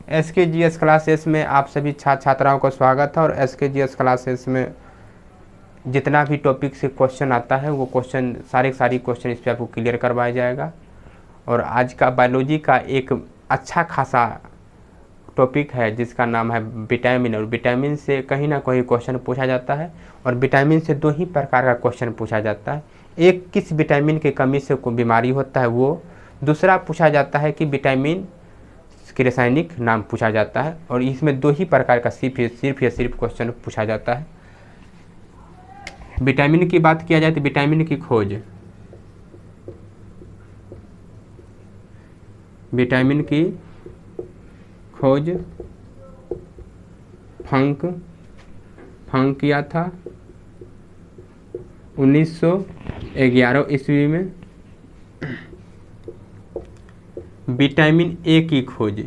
SKGS classes में आप सभी छात्र छात्राओं को स्वागत है। और SKGS क्लासेस में जितना भी टॉपिक से क्वेश्चन आता है वो क्वेश्चन सारी क्वेश्चन इस पर आपको क्लियर करवाया जाएगा। और आज का बायोलॉजी का एक अच्छा खासा टॉपिक है जिसका नाम है विटामिन। और विटामिन से कहीं ना कहीं क्वेश्चन पूछा जाता है। और विटामिन से दो ही प्रकार का क्वेश्चन पूछा जाता है, एक किस विटामिन की कमी से कोई बीमारी होता है वो, दूसरा पूछा जाता है कि विटामिन के रासायनिक नाम पूछा जाता है। और इसमें दो ही प्रकार का सिर्फ क्वेश्चन पूछा जाता है। विटामिन की बात किया जाए तो विटामिन की खोज, विटामिन की खोज फंक किया था 1911 ईस्वी में। विटामिन ए की खोज,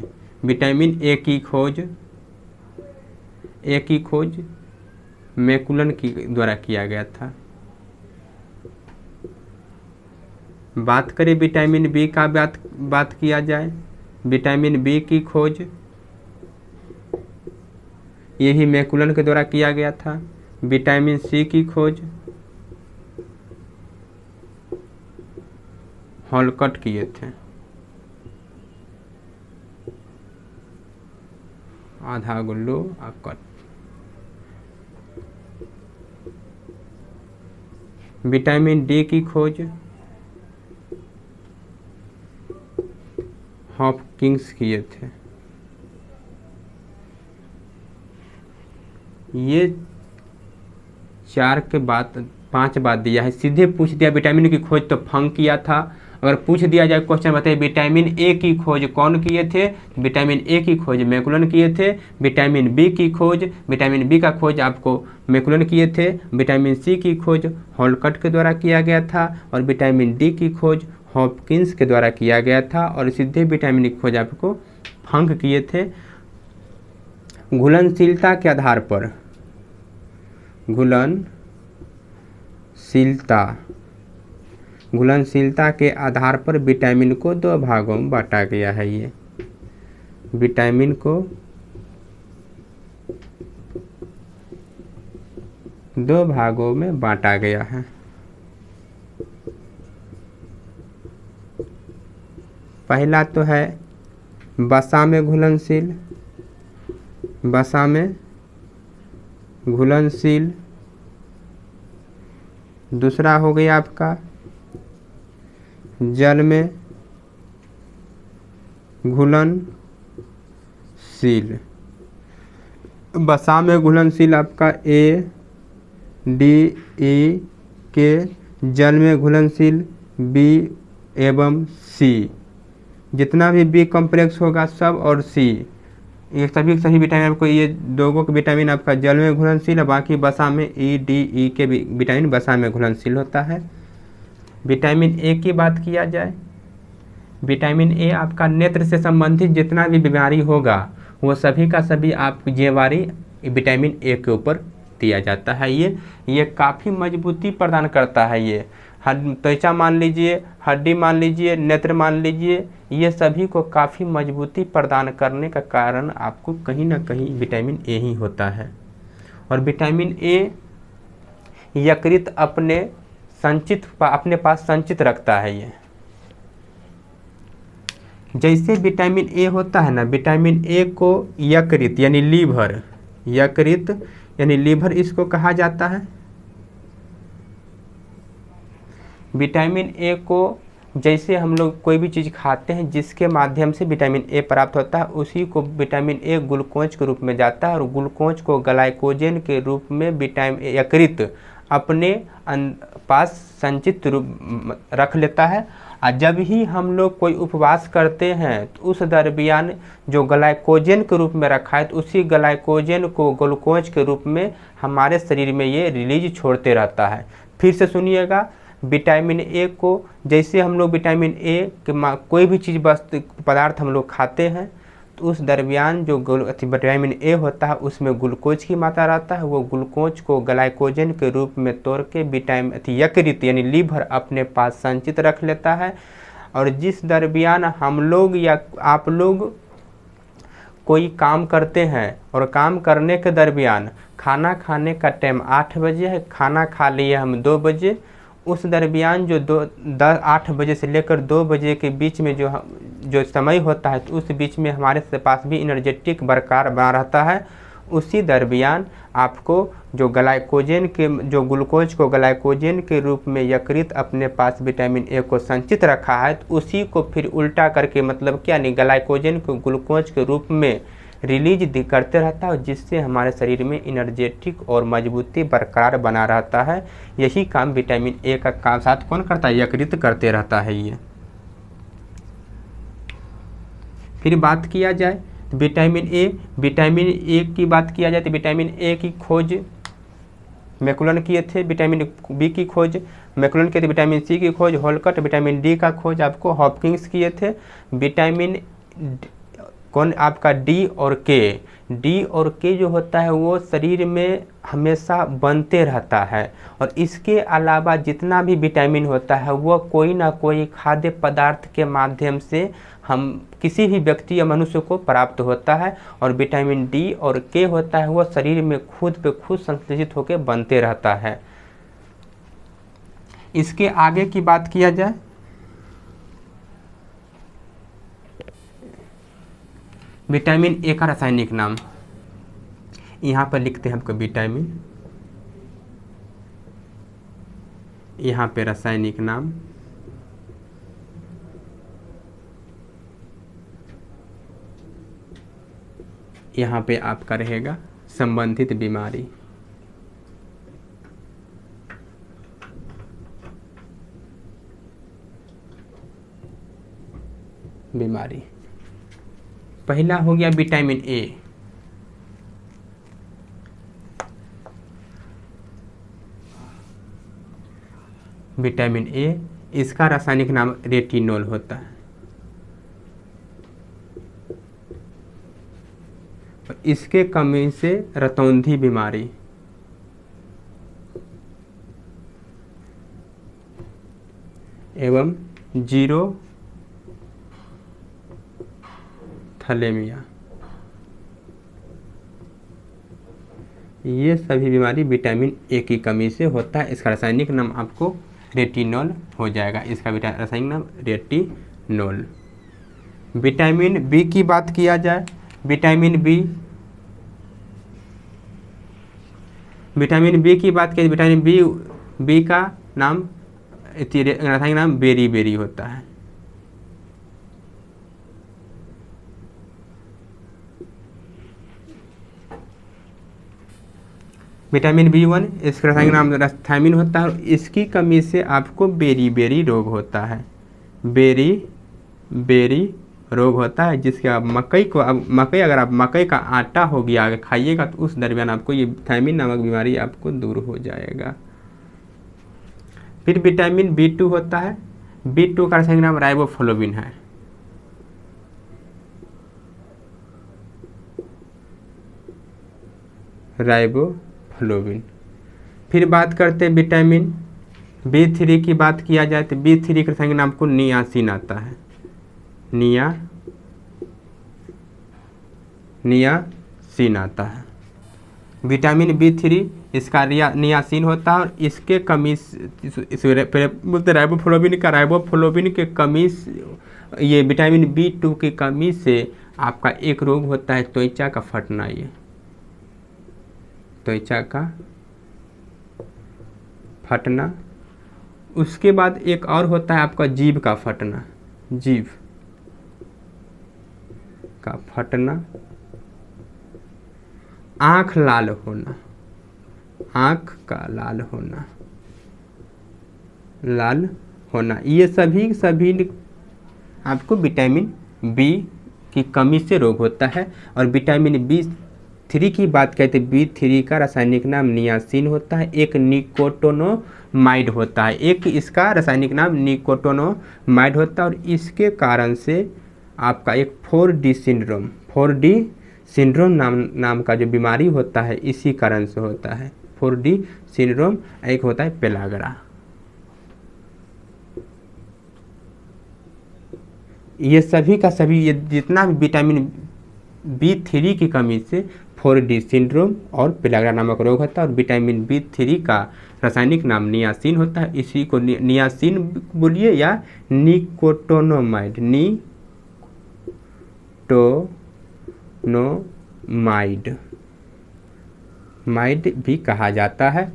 विटामिन ए की खोज मैकुलन की द्वारा किया गया था। बात करें विटामिन बी का बात किया जाए, विटामिन बी की खोज ये भी मैकुलन के द्वारा किया गया था। विटामिन सी की खोज हॉलकट किए थे। आधा गुल्लू कट। विटामिन डी की खोज हॉपकिंस किए थे। ये 4 के बाद 5 बात दिया है। सीधे पूछ दिया विटामिन की खोज तो फंक किया था। अगर पूछ दिया जाए क्वेश्चन बताइए विटामिन ए की खोज कौन किए थे, विटामिन ए की खोज मैकुलन किए थे। विटामिन बी की खोज, विटामिन बी का खोज आपको मैकुलन किए थे। विटामिन सी की खोज हॉलकट के द्वारा किया गया था। और विटामिन डी की खोज हॉपकिंस के द्वारा किया गया था। और सीधे विटामिन की खोज आपको फंक किए थे। घुलनशीलता के आधार पर, घुलनशीलता के आधार पर विटामिन को 2 भागों में बांटा गया है। ये विटामिन को 2 भागों में बांटा गया है। पहला तो है वसा में घुलनशील, वसा में घुलनशील। दूसरा हो गया आपका जल में घुलनशील। वसा में घुलनशील आपका A, D, E, K, जल में घुलनशील B एवं C। जितना भी B कॉम्प्लेक्स होगा सब और C, ये सभी विटामिन आपको, ये दोगों के विटामिन आपका जल में घुलनशील है। बाकी वसा में E, D, E के विटामिन वसा में घुलनशील होता है। विटामिन ए की बात किया जाए, विटामिन ए आपका नेत्र से संबंधित जितना भी बीमारी होगा वो सभी का सभी आप जिम्मेवारी विटामिन ए के ऊपर दिया जाता है। ये काफ़ी मजबूती प्रदान करता है। ये त्वचा मान लीजिए, हड्डी मान लीजिए, नेत्र मान लीजिए, ये सभी को काफ़ी मजबूती प्रदान करने का कारण आपको कहीं ना कहीं विटामिन ए ही होता है। और विटामिन ए यकृत अपने पास संचित रखता है। ये जैसे विटामिन ए होता है ना, विटामिन ए को यकृत यानी लीवर इसको कहा जाता है। विटामिन ए को जैसे हम लोग कोई भी चीज़ खाते हैं जिसके माध्यम से विटामिन ए प्राप्त होता है, उसी को विटामिन ए ग्लूकोज के रूप में जाता है। और ग्लूकोज को ग्लाइकोजन के रूप में विटामिन यकृत अपने पास संचित रूप रख लेता है। और जब ही हम लोग कोई उपवास करते हैं तो उस दरमियान जो ग्लाइकोजन के रूप में रखा है तो उसी ग्लाइकोजन को ग्लूकोज के रूप में हमारे शरीर में ये रिलीज छोड़ते रहता है। फिर से सुनिएगा, विटामिन ए को जैसे हम लोग विटामिन ए के कोई भी चीज़ पदार्थ हम लोग खाते हैं तो उस दरमियान जो विटामिन ए होता है उसमें ग्लूकोज की मात्रा रहता है। वो ग्लूकोज को ग्लाइकोजन के रूप में तोड़ के यकृत यानी लीवर अपने पास संचित रख लेता है। और जिस दरमियान हम लोग या आप लोग कोई काम करते हैं और काम करने के दरमियान खाना खाने का टाइम 8 बजे है, खाना खा लिए हम 2 बजे, उस दरमियान जो 8 बजे से लेकर 2 बजे के बीच में जो समय होता है, तो उस बीच में हमारे पास भी एनर्जेटिक बरकरार बना रहता है। उसी दरमियान आपको जो ग्लूकोज को ग्लाइकोजन के रूप में यकृत अपने पास विटामिन ए को संचित रखा है, तो उसी को फिर उल्टा करके, मतलब क्या नहीं, ग्लाइकोजन को ग्लूकोज के रूप में रिलीज करते रहता है, जिससे हमारे शरीर में एनर्जेटिक और मजबूती बरकरार बना रहता है। यही काम विटामिन ए का काम साथ कौन करता है? यकृत करते रहता है ये। फिर बात किया जाए विटामिन ए की बात किया जाए तो विटामिन ए की खोज मैकुलन किए थे, विटामिन बी की खोज मैकुलन किए थे, विटामिन सी की खोज होलकट, विटामिन डी का खोज आपको हॉपकिंस किए थे। विटामिन कौन आपका डी और के जो होता है वो शरीर में हमेशा बनते रहता है। और इसके अलावा जितना भी विटामिन होता है वो कोई ना कोई खाद्य पदार्थ के माध्यम से हम किसी भी व्यक्ति या मनुष्य को प्राप्त होता है। और विटामिन डी और के होता है वो शरीर में खुद पे खुद संश्लेषित होकर बनते रहता है। इसके आगे की बात किया जाए, विटामिन ए का रासायनिक नाम यहाँ पर लिखते हैं आपको विटामिन, यहाँ पे रासायनिक नाम, यहाँ पे आपका रहेगा संबंधित बीमारी। पहला हो गया विटामिन ए। विटामिन ए, इसका रासायनिक नाम रेटिनोल होता है। इसके कमी से रतौंधी बीमारी, एवं जीरो थैलेमिया, ये सभी बीमारी विटामिन ए की कमी से होता है। इसका रासायनिक नाम आपको रेटिनोल हो जाएगा। इसका रासायनिक नाम रेटिनोल। विटामिन बी की बात किया जाए, विटामिन बी की बात की, विटामिन बी का नाम रासायनिक नाम बेरी होता है। विटामिन बी1, इसका रासायनिक नाम थायमिन होता है। और इसकी कमी से आपको बेरी रोग होता है। बेरी रोग होता है, जिसके आप मकई अगर आप मकई का आटा हो गया अगर खाइएगा तो उस दरमियान आपको ये थायमिन नामक बीमारी आपको दूर हो जाएगा। फिर विटामिन बी2 होता है। बी2 का रासायनिक नाम राइबोफ्लोविन है। राइबोफ्लोविन। फिर बात करते हैं विटामिन बी3 की बात किया जाए तो बी3 का रासायनिक नाम को नियासिन आता है। नियासिन आता है। विटामिन बी3 इसका नियासिन होता है। और इसके कमी बोलते राइबोफ्लोविन के कमी, ये विटामिन बी2 की कमी से आपका एक रोग होता है त्वचा का फटना। ये त्वचा का फटना। उसके बाद एक और होता है आपका जीभ का फटना। जीभ का फटना। आँख लाल होना, आँख का लाल होना, ये सभी आपको विटामिन बी की कमी से रोग होता है। और विटामिन बी3 की बात कहते हैं, बी3 का रासायनिक नाम नियासिन होता है। एक निकोटिनोमाइड होता है, एक इसका रासायनिक नाम निकोटिनोमाइड होता है। और इसके कारण से आपका एक 4D सिंड्रोम नाम का जो बीमारी होता है इसी कारण से होता है। 4D syndrome. एक होता है पेलाग्रा। ये सभी का सभी, ये जितना भी विटामिन B3 की कमी से 4D सिंड्रोम और पेलाग्रा नामक रोग होता है। और विटामिन B3 का रासायनिक नाम नियासिन होता है। इसी को नियासिन बोलिए या निकोटोनोमाइड, माइड भी कहा जाता है।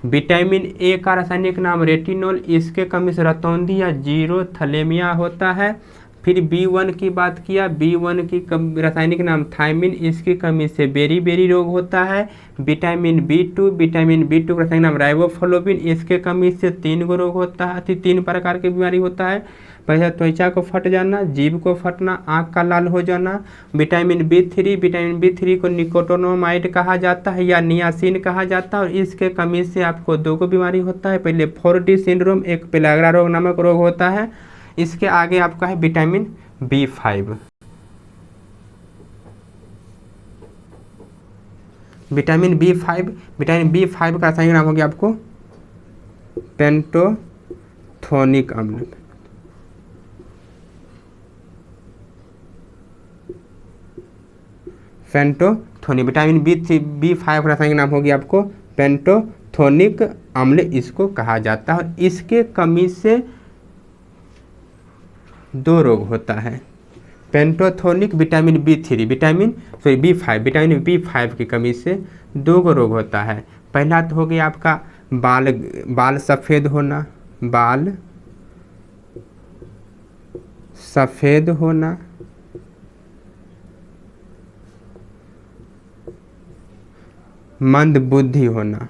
विटामिन ए का रासायनिक नाम रेटिनोल, इसके कमी से रतौंधी या जीरो थैलेमिया होता है। फिर B1 की बात किया, B1 की रासायनिक नाम थायमिन, इसकी कमी से बेरी रोग होता है। विटामिन B2 का रासायनिक नाम राइबोफ्लोविन, इसके कमी से 3 गो रोग होता है, 3 प्रकार की बीमारी होता है। पहले त्वचा को फट जाना, जीभ को फटना, आँख का लाल हो जाना। विटामिन B3 को निकोटोनोमाइड कहा जाता है या नियासिन कहा जाता है, और इसके कमी से आपको 2 को बीमारी होता है। पहले 4D सिंड्रोम, एक पेलाग्रा रोग नामक रोग होता है। इसके आगे आपका है विटामिन B5। विटामिन B5 का रासायनिक नाम हो गया आपको पेंटोथोनिक अम्ल। विटामिन B5 का रासायनिक नाम हो गया आपको पेंटोथोनिक अम्ल, इसको कहा जाता है। और इसके कमी से 2 रोग होता है। पेंटोथोनिक विटामिन B5 की कमी से 2 गो रोग होता है। पहला तो हो गया आपका बाल सफ़ेद होना, मंद बुद्धि होना।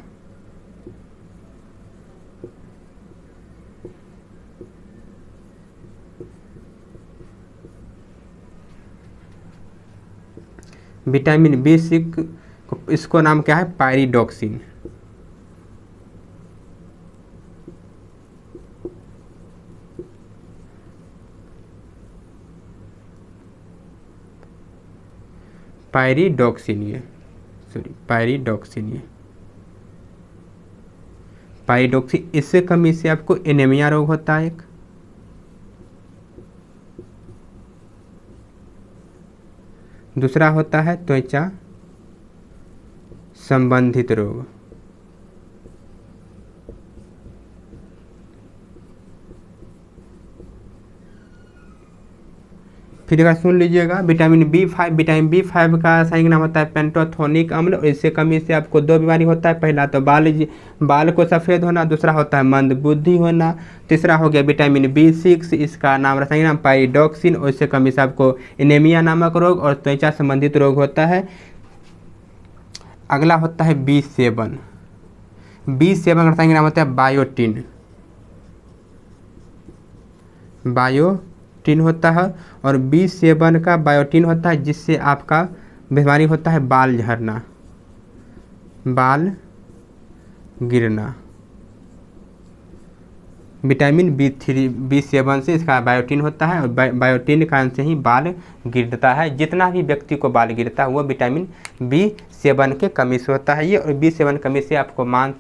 विटामिन B6, इसको नाम क्या है, पायरिडॉक्सिन। पायरिडॉक्सिन, इससे कमी से आपको एनीमिया रोग होता है एक। दूसरा होता है त्वचा संबंधित रोग। फिर अगर सुन लीजिएगा, विटामिन B5 का रासायनिक नाम होता है पेंटोथोनिक अम्ल, और इससे कमी से आपको 2 बीमारी होता है। पहला तो बाल को सफ़ेद होना, दूसरा होता है मंद बुद्धि होना। तीसरा हो गया विटामिन B6, इसका नाम रासायनिक नाम पायरिडॉक्सिन, और इससे कमी से आपको एनीमिया नामक रोग और त्वचा संबंधित रोग होता है। अगला होता है B7 का रासायनिक नाम होता है बायोटिन होता है। और B7 का बायोटिन होता है, जिससे आपका बीमारी होता है बाल झड़ना, बाल गिरना। विटामिन B7 से इसका बायोटिन होता है, और बायोटिन के कारण से ही बाल गिरता है। जितना भी व्यक्ति को बाल गिरता है वो विटामिन B7 के कमी से होता है ये। और B7 कमी से आपको मांस,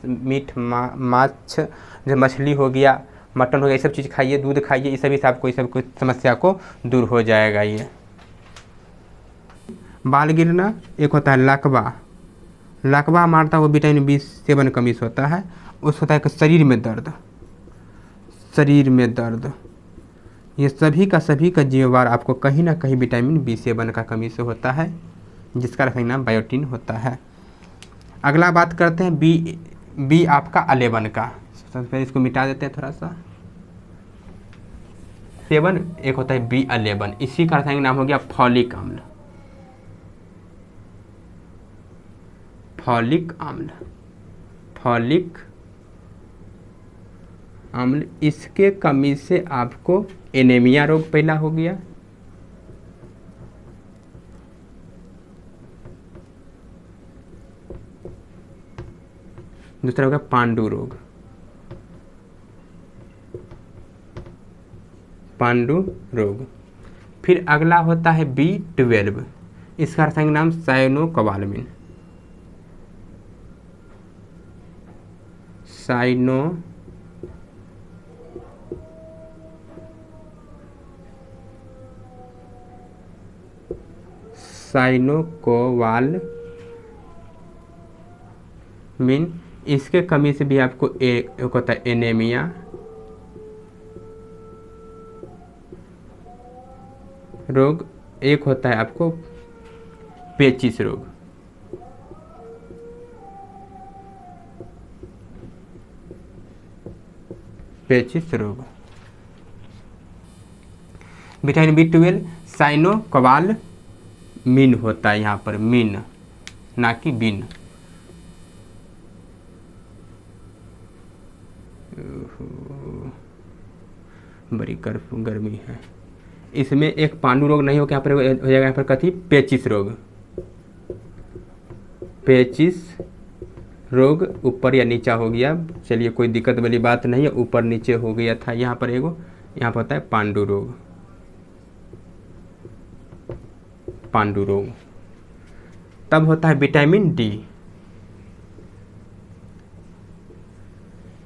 जो मछली हो गया, मटन हो गया, ये सब चीज़ खाइए, दूध खाइए, इस सभी से आपको इस सब समस्या को दूर हो जाएगा। ये बाल गिरना, एक होता है लकवा मारता है, वो विटामिन B7 कमी से होता है। उस होता है शरीर में दर्द, ये सभी का जीववार आपको कहीं ना कहीं विटामिन B7 का कमी से होता है, जिसका रासायनिक नाम बायोटिन होता है। अगला बात करते हैं बी आपका 11 का। सबसे पहले इसको मिटा देते हैं थोड़ा सा। 7 एक होता है B11, इसी का रासायनिक नाम हो गया फॉलिक अम्ल। इसके कमी से आपको एनीमिया रोग पहला हो गया। दूसरा होगा पांडु रोग। फिर अगला होता है B12, इसका रासायनिक नाम साइनोकोबालामिन। साइनोकोबालामिन, इसके कमी से भी आपको एक होता है एनीमिया, रोग, एक होता है आपको पेचिश रोग। पेचिश रोग। विटामिन B12 साइनोकोबालामिन होता है, यहाँ पर मिन ना कि बिन। बड़ी गर्मी है। इसमें एक पांडु रोग नहीं हो, यहाँ पर हो जाएगा यहाँ पर कथी पेचिश रोग। पेचिश रोग ऊपर या नीचा हो गया, चलिए कोई दिक्कत वाली बात नहीं है, ऊपर नीचे हो गया था यहाँ पर एगो, यहाँ पर होता है पांडु रोग। पांडु रोग तब होता है vitamin D.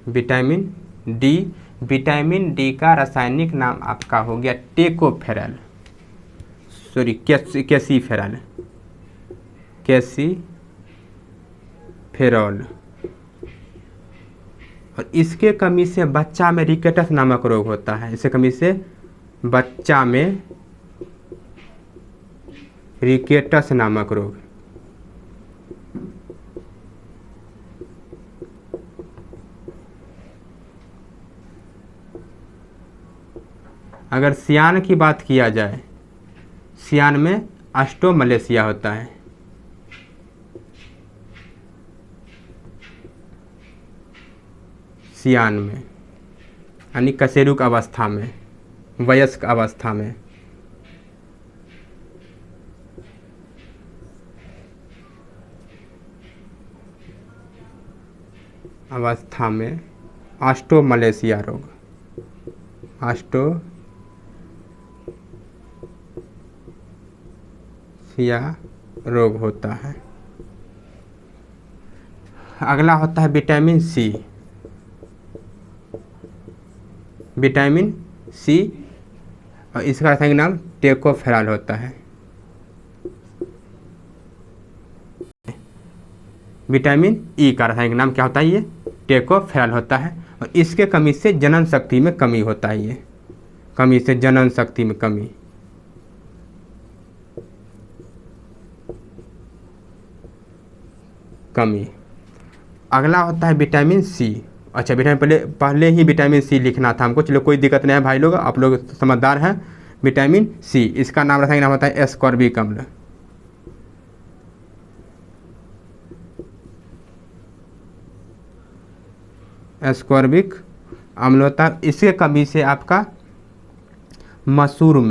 Vitamin D, vitamin D का रासायनिक नाम आपका हो गया टेकोफेरल, सॉरी कैसीफेरल, कैसीफेरॉल। और इसके कमी से बच्चा में रिकेटस नामक रोग होता है। इसके कमी से बच्चा में रिकेटस नामक रोग। अगर सियान की बात किया जाए, सियान में ऑस्टियोमलेशिया होता है। सियान में यानी कशेरुक अवस्था में, वयस्क अवस्था में। अवस्था में ऑस्टियोमलेशिया रोग, ऑस्टियोमलेशिया रोग होता है। अगला होता है विटामिन सी। विटामिन सी और इसका रासायनिक नाम टेकोफेरॉल होता है। विटामिन ई का रासायनिक नाम क्या होता है? ये टेकोफेरॉल होता है। और इसके कमी से जनन शक्ति में कमी होता है। ये कमी से जनन शक्ति में कमी। अगला होता है विटामिन सी। अच्छा, विटामिन पहले ही विटामिन सी लिखना था हमको, चलो कोई दिक्कत नहीं है भाई लोग, आप लोग समझदार हैं। विटामिन सी, इसका नाम रासायनिक नाम होता है एस्कॉर्बिक अम्ल। एस्कॉर्बिक अम्ल होता है। इसके कमी से आपका मसूरों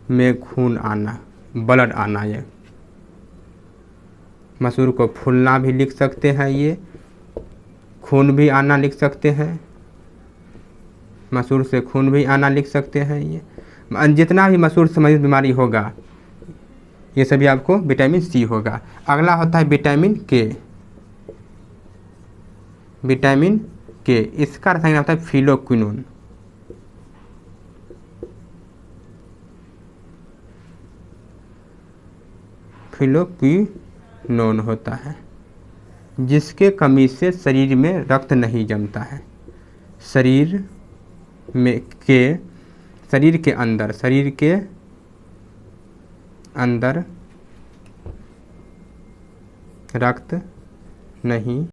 में खून आना, ब्लड आना, ये मसूर को फूलना भी लिख सकते हैं, ये खून भी आना लिख सकते हैं, मसूर से खून भी आना लिख सकते हैं। ये जितना भी मसूर संबंधित बीमारी होगा ये सभी आपको विटामिन सी होगा। अगला होता है विटामिन के। विटामिन के, इसका रासायनिक नाम होता है फिलोक्विनोन। फिलोक्विनोन होता है, जिसके कमी से शरीर में रक्त नहीं जमता है। शरीर के अंदर रक्त नहीं